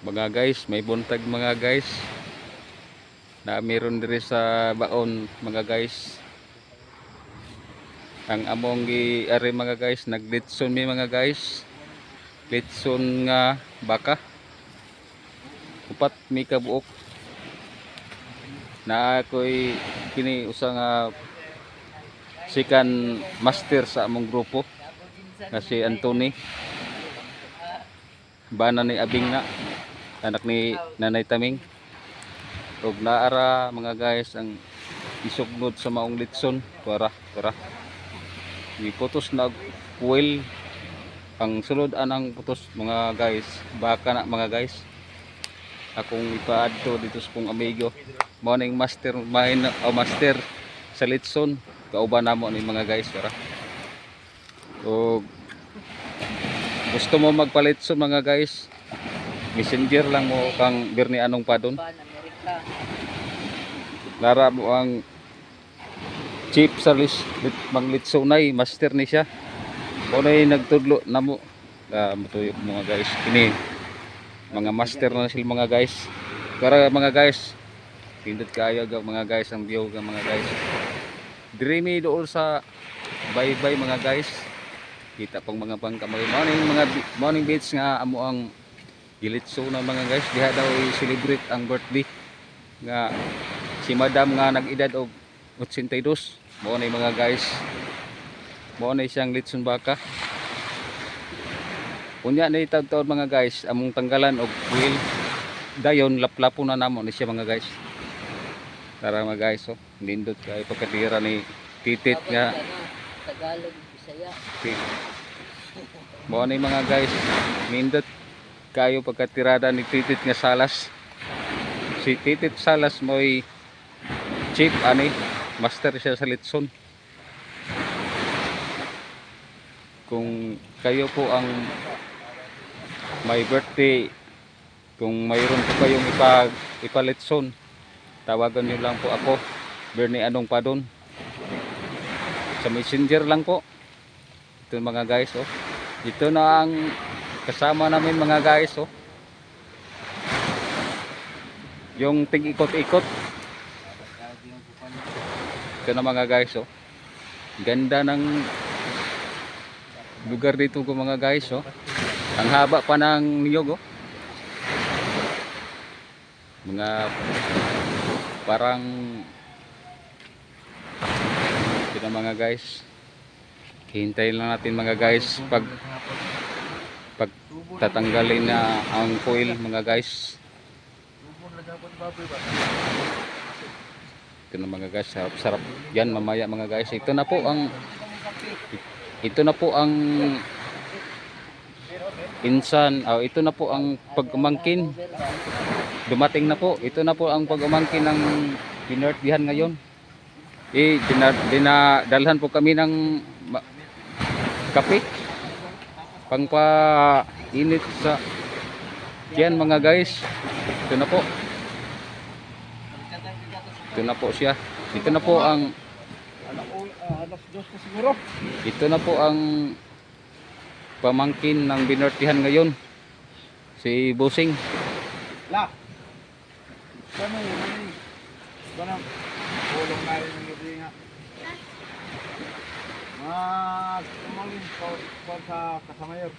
Mga guys, may buntag mga guys. Na meron diri sa baon mga guys. Ang among giari mga guys, naglitson mi mga guys. Litson nga baka. Upat mi ka buok. Na ako'y kini usa nga sikan master sa among grupo nga si Anthony. Bana ni Abing nga, anak ni Nanay Taming. Ug naara mga guys ang isugnod sa maong litson. Para iputos na kuwil. Ang sulod anang putos mga guys, baka na mga guys. Akong ipaadto dito sa kong amigo. Mao ning master master sa litson. Kauban namo ni mga guys para. Ug gusto mo magpalitson mga guys, messenger lang mo kang Bernie Anong Padon. Lara mo ang chief sa manglitsonay, master ni siya. Kunay nagtudlo na mo. Matuyok mga guys. Kini mga master na sila mga guys. Para mga guys, pindot kayo mga guys ang view ng mga guys. Dreamy doon sa bye-bye mga guys. Kita pang mga pangkamay. Morning beach nga amo ang gilitso na mga guys. Diha daw i-celebrate ang birthday nga si madam nga nag-edad og 82. Mao ni mga guys. Mao ni siyang litson baka. Unya na itawd mga guys, among tanggalan og wheel. Dayon laplapo na namo ni siya mga guys. Tara mga guys, oh, nindot kay pagkatira ni titit nga Tagalog, Bisaya. Mao ni mga guys, nindot kayo pagkatirada ni titit nga salas. Si titit salas mo'y chief ani, master siya sa litson. Kung kayo po ang may birthday, kung mayroon po kayong ipalitson, tawagan nyo lang po ako, Bernie Anong Padon. Sa messenger lang po. Ito mga guys, oh. Ito na ang kasama namin mga guys, oh. Yung tig-ikot-ikot. Ito na mga guys, oh. Ganda ng lugar dito ko mga guys, oh. Ang haba pa ng niyog, oh. Mga parang ito na mga guys. Hintayin lang natin mga guys pag tatanggalin na ang foil mga guys. Ito na mga guys, sarap yan mamaya mga guys. Ito na po ang insan, ito na po ang pag-umangkin. Dumating na po. Ito na po ang pag-umangkin ng binirthdayan ngayon. Dinadalhan po kami ng kape pangpa-init sa yan mga guys. Ito na po. Ito na po siya. Ito na po ang pamangkin ng binirthdayan ngayon. Si Busing. La. Sana yun. Sana ulong na rin ng gabi nga. Kumalin ko sa kasamayor.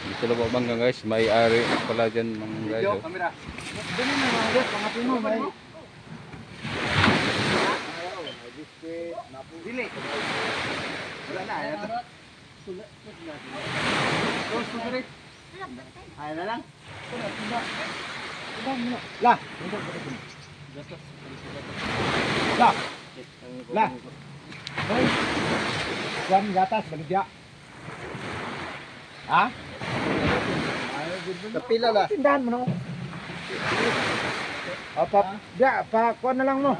Dito na po bang guys, may ari pala dyan mga guys. Video, kamera. Dito na mga guys, pangatin mo. May biskuit, napudili. Wala na, ayaw to. Sulit. Ayaw na lang. La. La. La. Juan gatas baligya. Ha? Kapila la. Tindahan mo no. Apa, dia pa kuan na lang mo.